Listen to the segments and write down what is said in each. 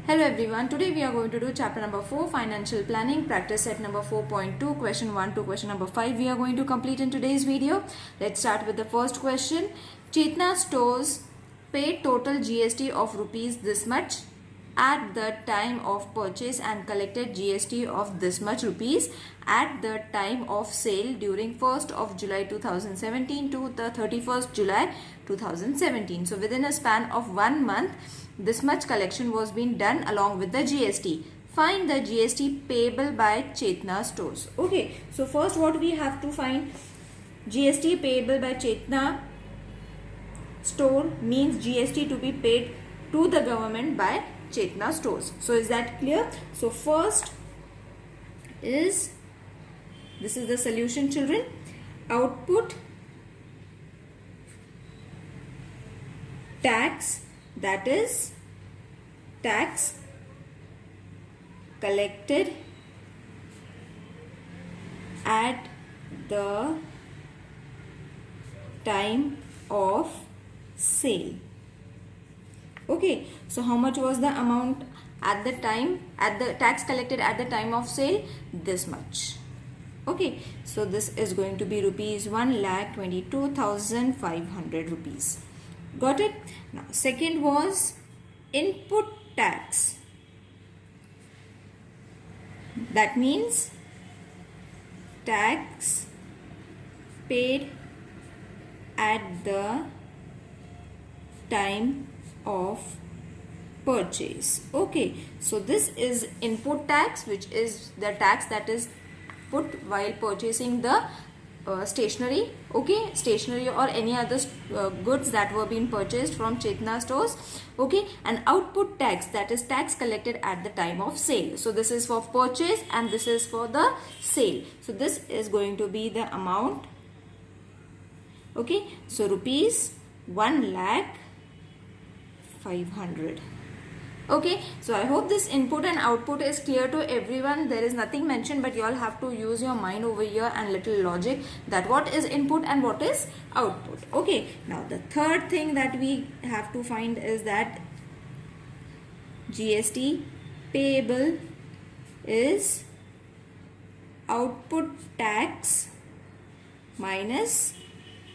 Hello everyone, today we are going to do chapter number 4 financial planning practice set number 4.2 question 1 to question number 5 we are going to complete in today's video. Let's start with the first question. Chetna Stores paid total GST of rupees this much at the time of purchase and collected GST of this much rupees at the time of sale during 1st of July 2017 to the 31st July 2017. So within a span of 1 month, this much collection was being done along with the GST. Find the GST payable by Chetna Stores. Okay, so first what we have to find, GST payable by Chetna Store means GST to be paid to the government by Chetna Stores. So is that clear? So first is, this is the solution children, output tax, that is tax collected at the time of sale. Okay, so how much was the amount at the time, at the tax collected at the time of sale? This much. Okay, so this is going to be rupees 1,22,500 rupees. Got it? Now second was input tax. That means tax paid at the time of purchase. Okay, so this is input tax, which is the tax that is put while purchasing the stationery, okay, stationery or any other goods that were being purchased from Chetna Stores, okay, and output tax, that is tax collected at the time of sale. So this is for purchase and this is for the sale. So this is going to be the amount, okay, so rupees 1,05,000. Okay, so I hope this input and output is clear to everyone. There is nothing mentioned, but you all have to use your mind over here and little logic that what is input and what is output. Okay, now the third thing that we have to find is that GST payable is output tax minus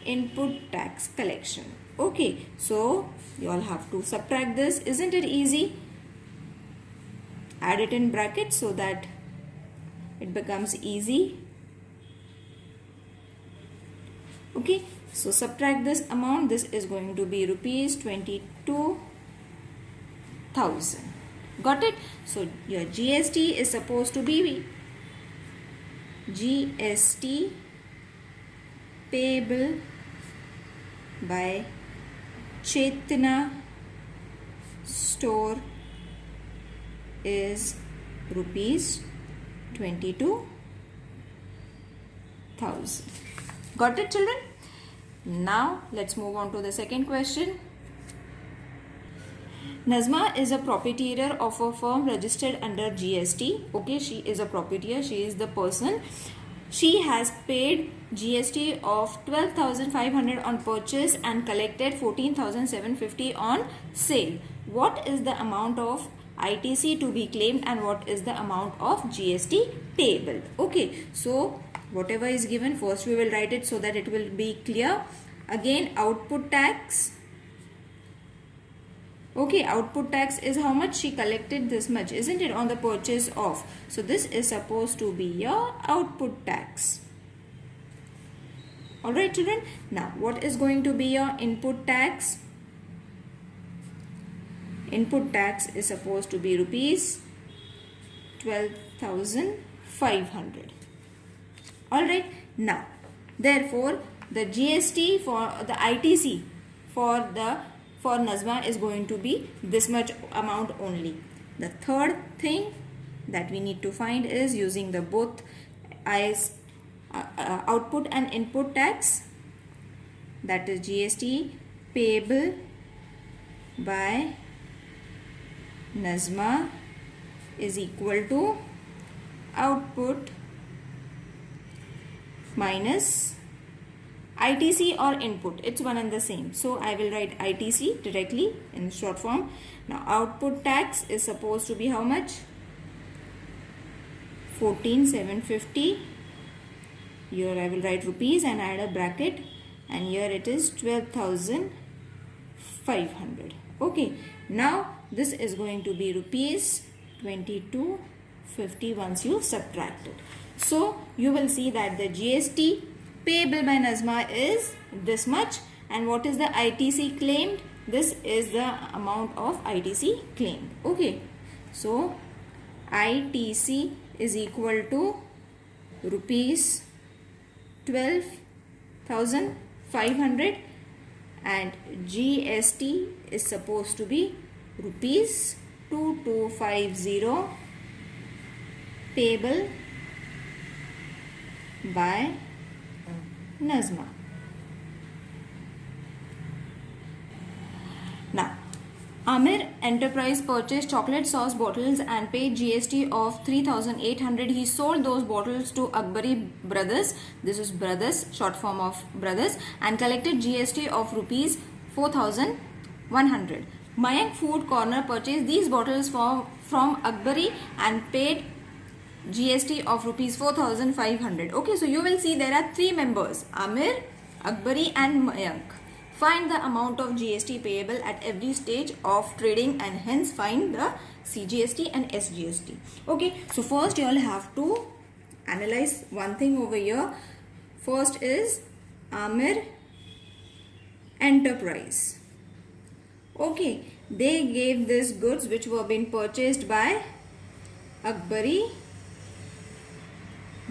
input tax collection. Okay, so you all have to subtract this. Isn't it easy? Add it in brackets so that it becomes easy. Okay, so subtract this amount. This is going to be rupees 22,000. Got it? So your GST is supposed to be GST payable by Chetna Store is rupees 22,000. Got it, children? Now let's move on to the second question. Nazma is a proprietor of a firm registered under GST. Okay, she is a proprietor. She is the person. She has paid GST of 12,500 on purchase and collected 14,750 on sale. What is the amount of ITC to be claimed and what is the amount of GST payable? Okay, so whatever is given, first we will write it so that it will be clear. Again, output tax. Okay, output tax is how much she collected, this much, isn't it, on the purchase of. So this is supposed to be your output tax. Alright children, now what is going to be your input tax? Input tax is supposed to be rupees 12,500. Alright, now therefore the GST for the ITC for Nazma is going to be this much amount only. The third thing that we need to find is using the both output and input tax, that is GST payable by Nazma is equal to output minus ITC or input, it's one and the same. So I will write ITC directly in short form. Now output tax is supposed to be how much? 14,750. Here I will write rupees and add a bracket, and here it is 12,500. Okay, now this is going to be rupees 2250 once you subtract it. So you will see that the GST payable by Nazma is this much, and what is the ITC claimed? This is the amount of ITC claimed. Okay, so ITC is equal to rupees 12,500 and GST is supposed to be rupees 2250 payable by Nazma. Now, Amir Enterprise purchased chocolate sauce bottles and paid GST of 3,800. He sold those bottles to Akbari Brothers. This is Brothers, short form of Brothers, and collected GST of rupees 4,100. Mayank Food Corner purchased these bottles from Akbari and paid GST of rupees 4,500. Okay, so you will see there are three members: Amir, Akbari and Mayank. Find the amount of GST payable at every stage of trading and hence find the CGST and SGST. Okay, so first you all have to analyze one thing over here. First is Amir Enterprise. Okay, they gave these goods which were being purchased by Akbari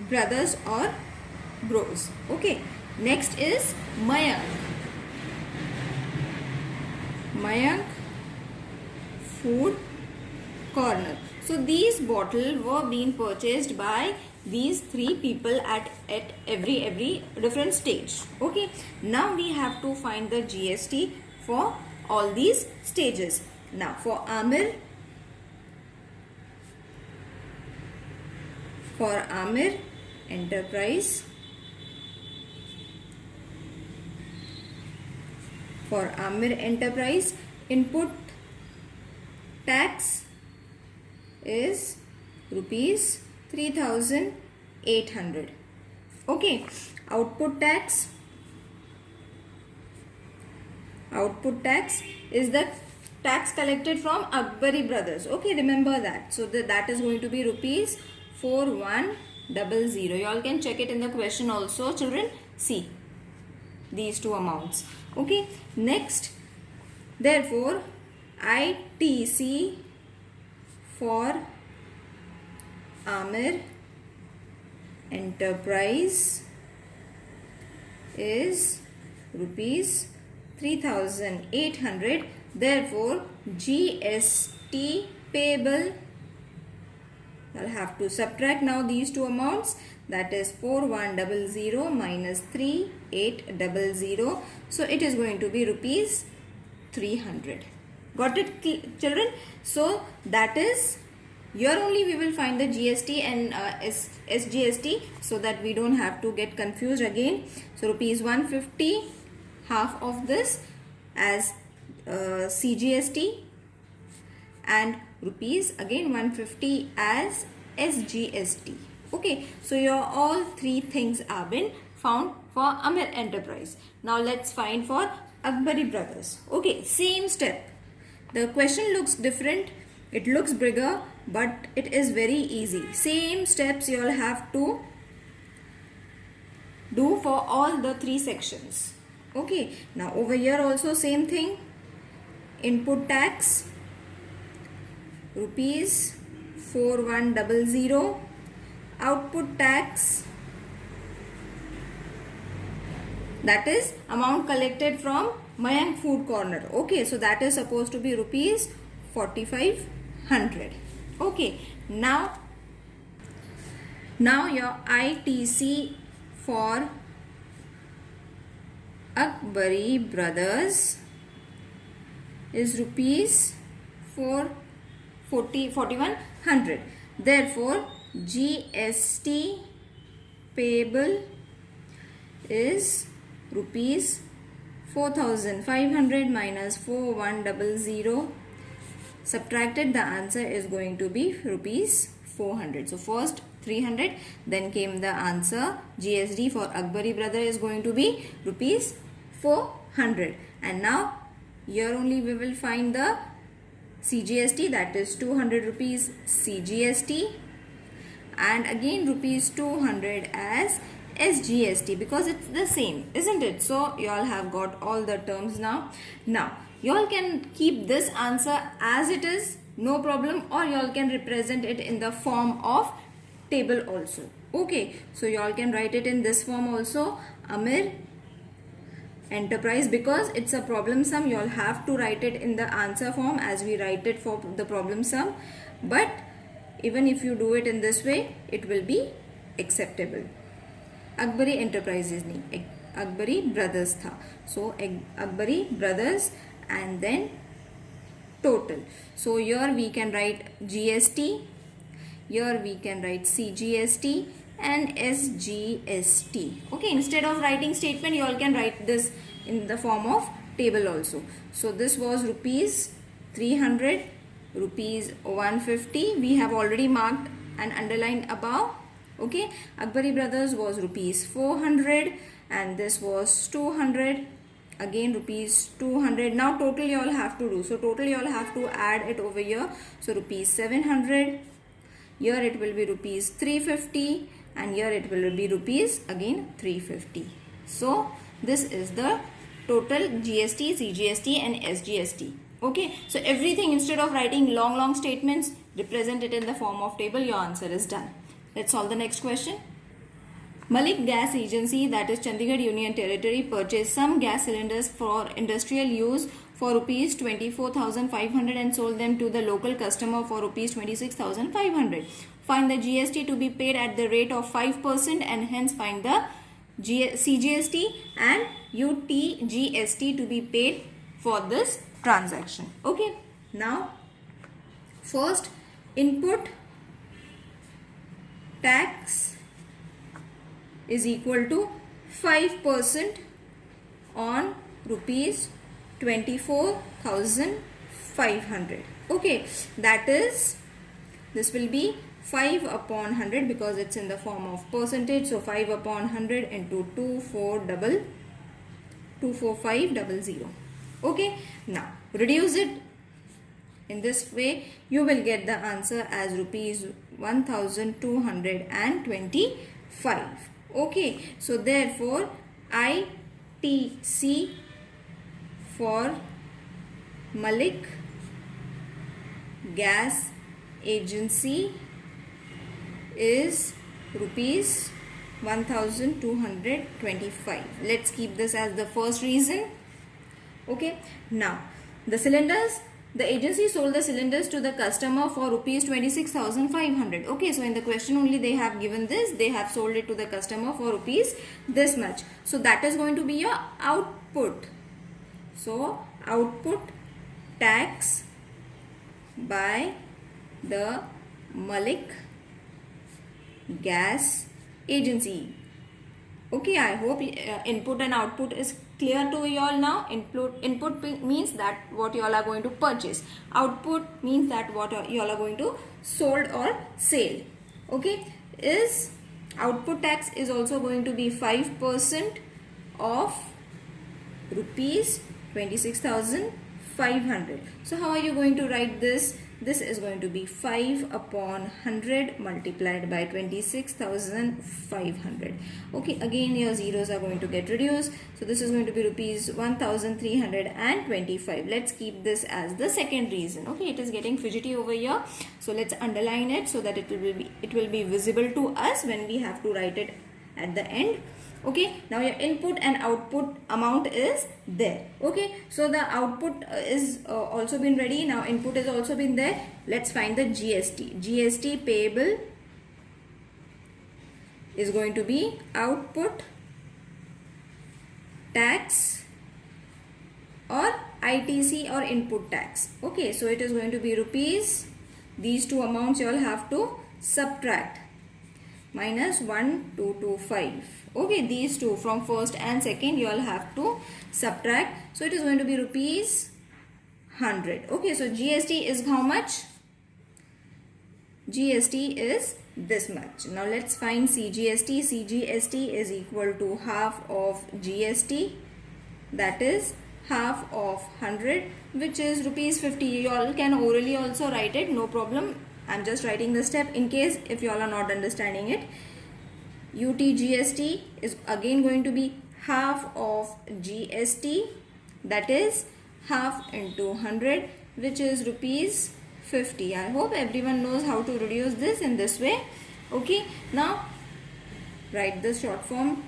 Brothers or Bros. Okay, next is Mayank Food Corner. So these bottles were being purchased by these three people at every different stage. Okay, now we have to find the GST for all these stages. Now for Amir Enterprise, input tax is rupees 3,800. Okay, output tax is the tax collected from Akbari Brothers. Okay, remember that. So that is going to be rupees 4,100. You all can check it in the question also, children. See these two amounts. Okay, next, therefore ITC for Amir Enterprise is rupees 3,800. Therefore GST payable, I'll have to subtract now these two amounts, that is 4,100 minus 3,800. So it is going to be rupees 300. Got it, children? So that is, here only we will find the GST and SGST so that we don't have to get confused again. So rupees 150, half of this as CGST, and rupees again 150 as SGST. Okay, so your all three things have been found for Amir Enterprise. Now let's find for Akbari Brothers. Okay, same step. The question looks different, it looks bigger, but it is very easy. Same steps you all have to do for all the three sections. Okay, now over here also same thing. Input tax rupees 4,100. Output tax, that is amount collected from Mayank Food Corner. Okay, so that is supposed to be rupees 4,500. Okay, now your ITC for Akbari Brothers is rupees 4,100. Therefore GST payable is rupees 4,500 minus 4,100. Subtracted, the answer is going to be rupees 400. So first 300, then came the answer. GST for Akbari brother is going to be rupees 400. And now here only we will find the CGST, that is 200 rupees CGST, and again rupees 200 as SGST, because it's the same, isn't it? So you all have got all the terms now. Now you all can keep this answer as it is, no problem, or you all can represent it in the form of table also. Okay, so you all can write it in this form also. Amir Enterprise, because it's a problem sum, you all have to write it in the answer form as we write it for the problem sum. But even if you do it in this way, it will be acceptable. Akbari Enterprises nahi, Akbari Brothers tha. So Akbari Brothers and then total. So here we can write GST, here we can write CGST and SGST. Okay, instead of writing statement, you all can write this in the form of table also. So this was rupees 300, rupees 150. We have already marked and underlined above. Okay, Akbari Brothers was rupees 400 and this was 200. Again rupees 200. Now total you all have to do. So total you all have to add it over here. So rupees 700. Here it will be rupees 350 and here it will be rupees again 350. So this is the total GST, CGST and SGST. Okay, so everything, instead of writing long statements, represent it in the form of table. Your answer is done. Let's solve the next question. Malik Gas Agency, that is Chandigarh Union Territory, purchased some gas cylinders for industrial use for rupees 24,500 and sold them to the local customer for rupees 26,500. Find the GST to be paid at the rate of 5% and hence find the CGST and UTGST to be paid for this transaction. Okay, now first input tax is equal to 5% on rupees 24,500. Okay, that is, this will be 5 upon 100 because it's in the form of percentage. So 5 upon 100 into 24500. Okay, now reduce it in this way. You will get the answer as rupees 1,225. Okay, so therefore ITC for Malik Gas Agency is rupees 1,225. Let's keep this as the first reason. Okay, now the cylinders, the agency sold the cylinders to the customer for rupees 26,500. Okay, so in the question only they have given this, they have sold it to the customer for rupees this much. So that is going to be your output. So output tax by the Malik Gas Agency. Okay, I hope input and output is clear to you all now. Input means that what you all are going to purchase. Output means that what you all are going to sold or sell. Okay, is output tax is also going to be 5% of rupees 26,500. So how are you going to write this? This is going to be 5 upon 100 multiplied by 26,500. Okay, again your zeros are going to get reduced. So this is going to be rupees 1,325. Let's keep this as the second reason. Okay, it is getting fidgety over here. So let's underline it so that it will be visible to us when we have to write it at the end. Okay, now your input and output amount is there. Okay, so the output is also been ready. Now input is also been there. Let's find the GST. GST payable is going to be output tax or ITC or input tax. Okay, so it is going to be rupees. These two amounts you all have to subtract. minus 1225. Okay, these two from first and second you all have to subtract. So it is going to be rupees 100. Okay, so GST is how much? GST is this much. Now let's find CGST. CGST is equal to half of GST, that is half of 100, which is rupees 50. You all can orally also write it, no problem. I'm just writing the step in case if you all are not understanding it. UTGST is again going to be half of GST, that is half into 100, which is rupees 50. I hope everyone knows how to reduce this in this way. Okay, now write the short form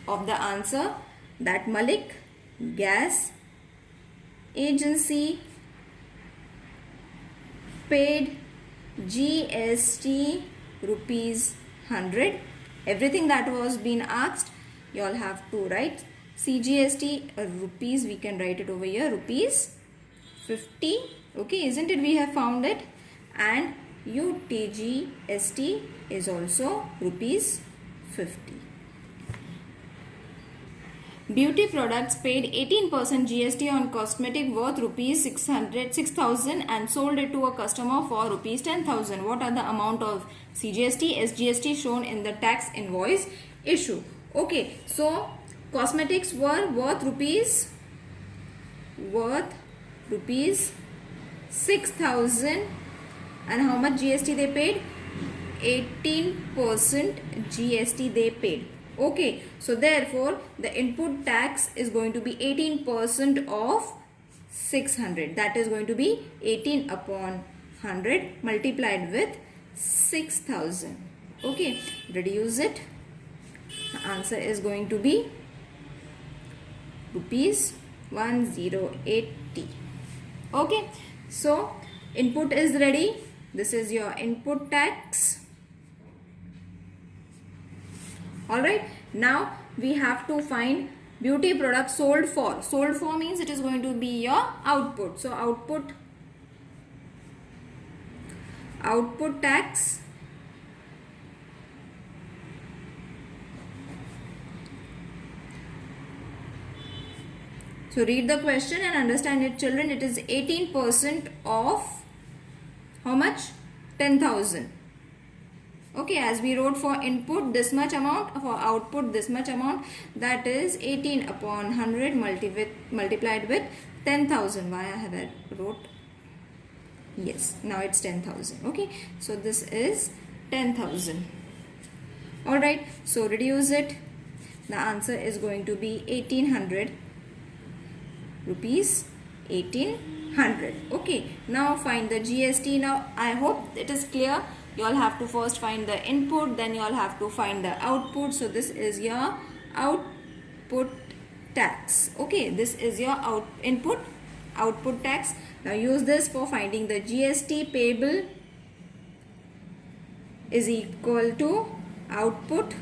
of the answer, that Malik Gas Agency paid GST rupees 100. Everything that was been asked you all have to write. CGST rupees, we can write it over here, rupees 50. Okay, isn't it? We have found it. And UTGST is also rupees 50. Beauty products paid 18% GST on cosmetic worth rupees 6,000 and sold it to a customer for rupees 10,000. What are the amount of CGST, SGST shown in the tax invoice issue? Okay, so cosmetics were worth rupees 6,000, and how much GST they paid? 18% GST they paid. Okay, so therefore the input tax is going to be 18% of 600. That is going to be 18 upon 100 multiplied with 6,000. Okay, reduce it. The answer is going to be rupees 1080. Okay, so input is ready. This is your input tax. Alright, now we have to find beauty products sold for. Sold for means it is going to be your output. So output tax So read the question and understand it, children. It is 18% of how much? 10,000. Okay, as we wrote for input this much amount, for output this much amount, that is 18 upon 100 multiplied with 10,000. Why I have wrote? Yes, now it's 10,000. Okay, so this is 10,000. Alright, so reduce it. The answer is going to be 1800 rupees. 1800. Okay, now find the GST. Now I hope it is clear. You all have to first find the input, then you all have to find the output. So this is your output tax. Okay, this is your output tax. Now use this for finding the GST payable is equal to output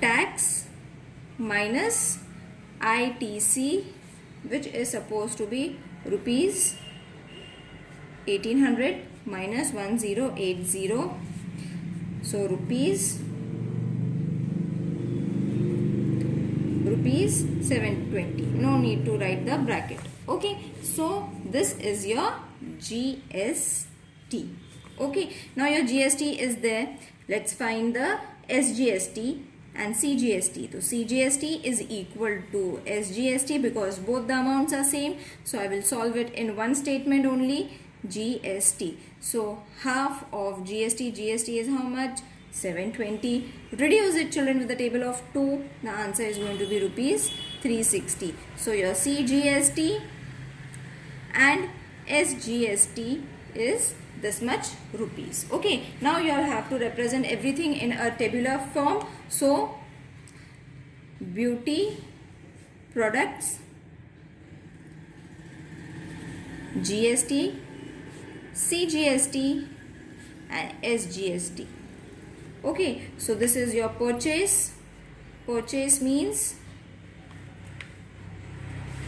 tax minus ITC, which is supposed to be rupees 1800 minus 1080. So rupees 720. No need to write the bracket. Okay, so this is your GST. Okay, now your GST is there. Let's find the SGST and CGST. So CGST is equal to SGST because both the amounts are same. So I will solve it in one statement only. GST. So half of GST is how much? 720. Reduce it, children, with the table of 2. The answer is going to be rupees 360. So your CGST and SGST is this much rupees. Okay, now you all have to represent everything in a tabular form. So beauty products, GST, CGST and SGST. Okay, so this is your purchase. Purchase means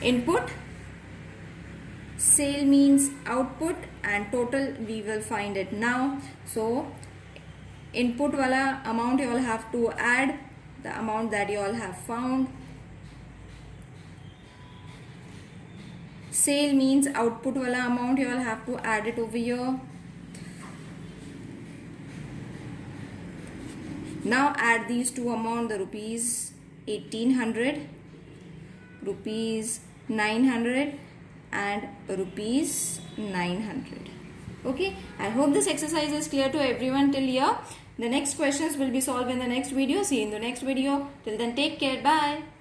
input Sale means output and total we will find it now. So input wala amount you all have to add the amount that you all have found. Sale means output wala amount you all have to add it over here. Now add these two amount, the rupees 1800, rupees 900 and rupees 900. Okay, I hope this exercise is clear to everyone till here. The next questions will be solved in the next video. See you in the next video. Till then, take care. Bye.